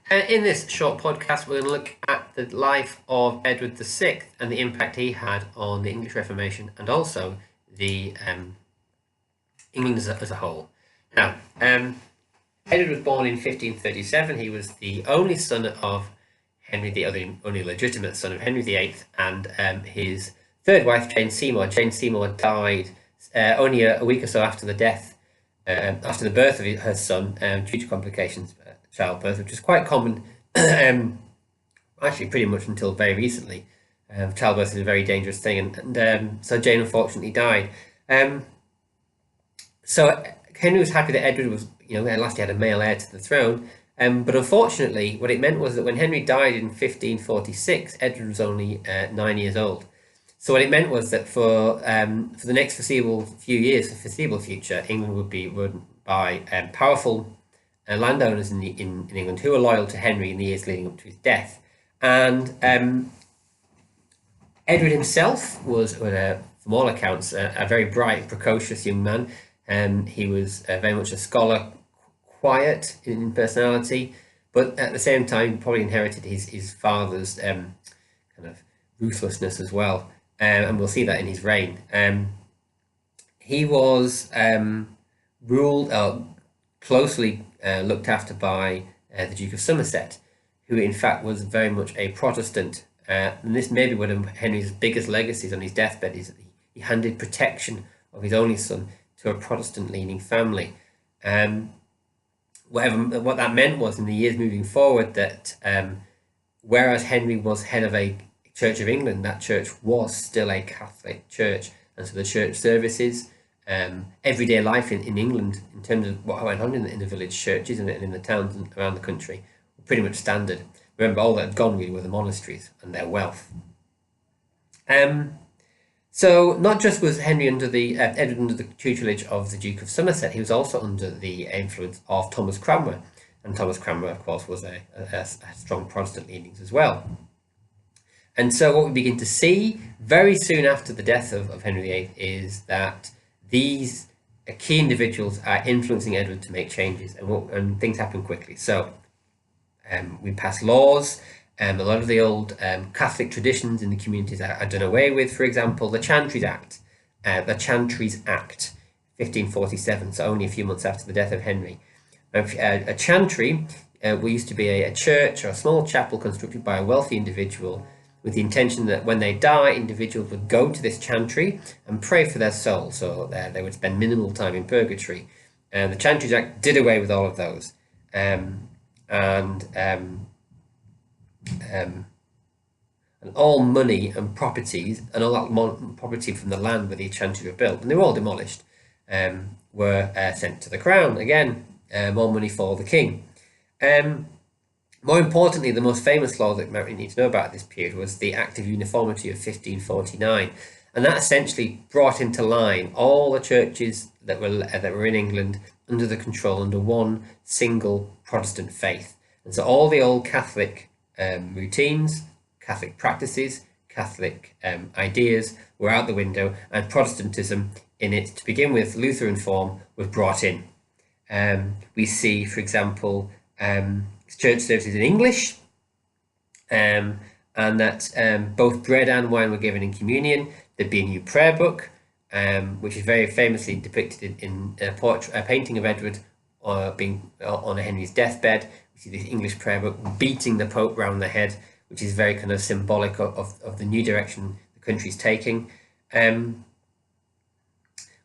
In this short podcast, we're going to look at the life of Edward VI and the impact he had on the English Reformation and also the England as a whole. Now, Edward was born in 1537. He was the only son of Henry, the only legitimate son of Henry VIII, and his third wife, Jane Seymour. Jane Seymour died only a week or so after the birth of her son, due to complications of childbirth, which is quite common, actually pretty much until very recently. Childbirth is a very dangerous thing, and so Jane unfortunately died. So Henry was happy that Edward was, at last he had a male heir to the throne. But unfortunately, what it meant was that when Henry died in 1546, Edward was only 9 years old. So what it meant was that for the next foreseeable future, England would be run by powerful landowners in England who were loyal to Henry in the years leading up to his death. And Edward himself was, from all accounts, a very bright, precocious young man. He was very much a scholar, quiet in personality, but at the same time probably inherited his father's kind of ruthlessness as well, and we'll see that in his reign. He was closely looked after by the Duke of Somerset, who in fact was very much a Protestant, and this may be one of Henry's biggest legacies on his deathbed, is that he handed protection of his only son to a Protestant-leaning family. What that meant was, in the years moving forward, that whereas Henry was head of a Church of England, that church was still a Catholic church, and so the church services, everyday life in England, in terms of what went on in the village churches and in the towns around the country, were pretty much standard. Remember, all that had gone really were the monasteries and their wealth. So not just was Edward under the tutelage of the Duke of Somerset, he was also under the influence of Thomas Cranmer, and Thomas Cranmer, of course, was a strong Protestant leanings as well. And so what we begin to see very soon after the death of Henry VIII is that these key individuals are influencing Edward to make changes, and things happen quickly. So we pass laws. A lot of the old Catholic traditions in the communities are done away with. For example, the Chantries Act, 1547, so only a few months after the death of Henry. A chantry used to be a church or a small chapel constructed by a wealthy individual with the intention that when they die, individuals would go to this chantry and pray for their soul, so they would spend minimal time in purgatory. The Chantries Act did away with all of those. And all money and properties and all that property from the land where the chantries were built, and they were all demolished, were sent to the crown. Again, more money for the king. More importantly, the most famous law that you need to know about at this period was the Act of Uniformity of 1549, and that essentially brought into line all the churches that were in England under one single Protestant faith. And so all the old Catholic routines, Catholic practices, Catholic ideas were out the window, and Protestantism, in it to begin with, Lutheran form, was brought in. We see, for example, church services in English, and that both bread and wine were given in communion. There'd be a new prayer book, which is very famously depicted in a painting of Edward being on Henry's deathbed. We see this English prayer book beating the Pope round the head, which is very kind of symbolic of the new direction the country's taking.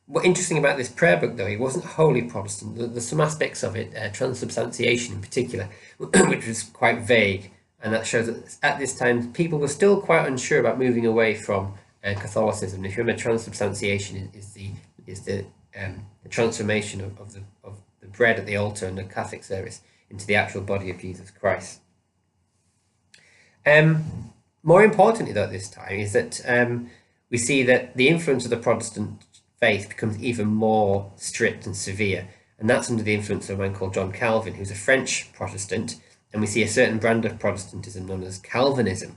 What's interesting about this prayer book, though, it wasn't wholly Protestant. There's some aspects of it, transubstantiation in particular, which was quite vague, and that shows that at this time people were still quite unsure about moving away from Catholicism. If you remember, transubstantiation is the transformation of the bread at the altar in the Catholic service into the actual body of Jesus Christ. More importantly, though, at this time is that we see that the influence of the Protestant faith becomes even more strict and severe, and that's under the influence of a man called John Calvin, who's a French Protestant, and we see a certain brand of Protestantism known as Calvinism.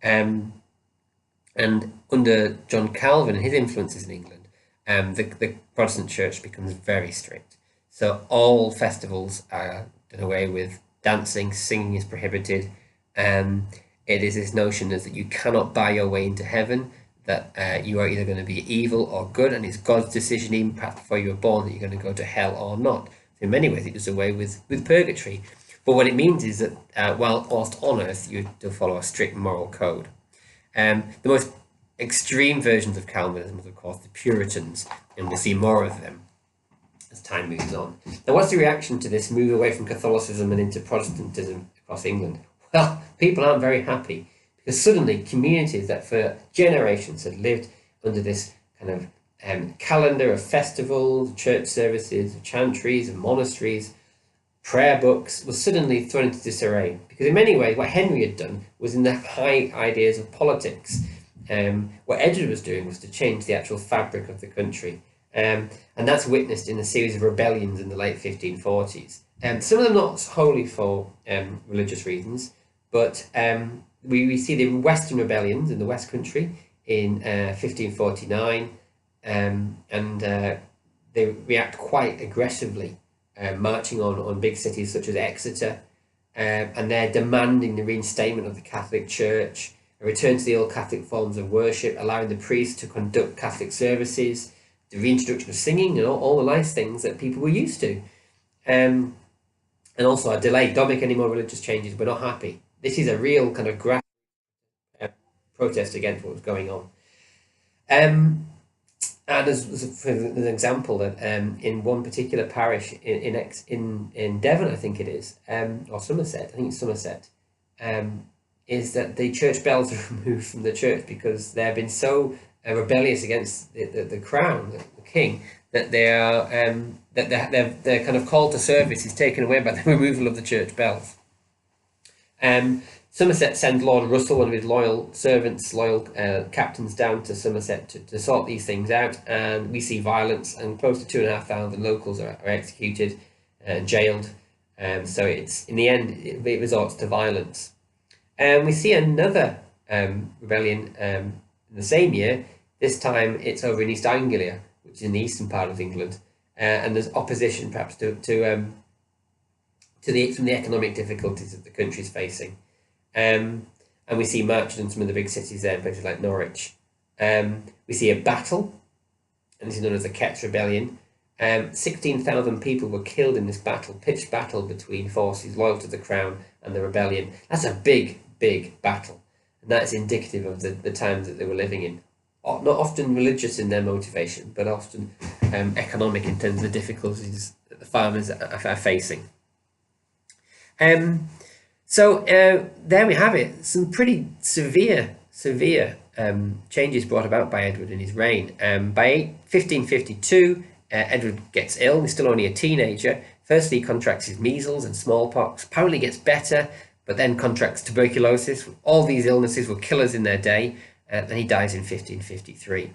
And under John Calvin and his influences in England, the Protestant church becomes very strict. So all festivals are done away with. dancing, singing is prohibited. It is this notion that you cannot buy your way into heaven, that you are either going to be evil or good, and it's God's decision, even perhaps before you were born, that you're going to go to hell or not. So in many ways, it does away with purgatory. But what it means is that whilst on earth, you do follow a strict moral code. The most extreme versions of Calvinism was, of course, the Puritans, and we'll see more of them as time moves on. Now, what's the reaction to this move away from Catholicism and into Protestantism across England? Well, people aren't very happy, because suddenly communities that for generations had lived under this kind of calendar of festivals, church services, chantries and monasteries, prayer books, was suddenly thrown into disarray. Because in many ways, what Henry had done was in the high ideas of politics. What Edward was doing was to change the actual fabric of the country. And that's witnessed in a series of rebellions in the late 1540s. Some of them not wholly for religious reasons, but we see the Western rebellions in the West Country in 1549, and they react quite aggressively, marching on big cities such as Exeter, and they're demanding the reinstatement of the Catholic Church, a return to the old Catholic forms of worship, allowing the priests to conduct Catholic services, the reintroduction of singing, and all the nice things that people were used to. And also a delay. Don't make any more religious changes. We're not happy. This is a real kind of protest against what was going on. And as an example, that in one particular parish in Devon, I think it is, or Somerset, I think it's Somerset, is that the church bells are removed from the church because they have been so rebellious against the crown, the king, that they are their kind of call to service is taken away by the removal of the church bells. Somerset sends Lord Russell, one of his loyal servants, captains, down to Somerset to sort these things out, and we see violence, and close to 2,500 locals are executed and jailed. So it's in the end it resorts to violence. And we see another rebellion in the same year. This time it's over in East Anglia, which is in the eastern part of England, and there's opposition perhaps to some of the economic difficulties that the country is facing. And we see marches in some of the big cities there, in places like Norwich. We see a battle, and this is known as the Ket's Rebellion. 16,000 people were killed in this battle, pitched battle between forces loyal to the crown and the rebellion. That's a big, big battle, and that's indicative of the times that they were living in. Not often religious in their motivation, but often economic in terms of the difficulties that the farmers are facing. So there we have it. Some pretty severe changes brought about by Edward in his reign. By 1552, Edward gets ill. He's still only a teenager. Firstly, he contracts his measles and smallpox. Apparently gets better, but then contracts tuberculosis. All these illnesses were killers in their day, and he dies in 1553.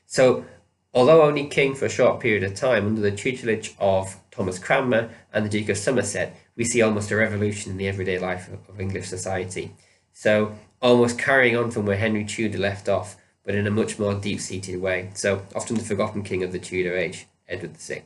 So, although only king for a short period of time, under the tutelage of Thomas Cranmer and the Duke of Somerset, we see almost a revolution in the everyday life of English society. So, almost carrying on from where Henry Tudor left off, but in a much more deep-seated way. So, often the forgotten king of the Tudor age, Edward VI.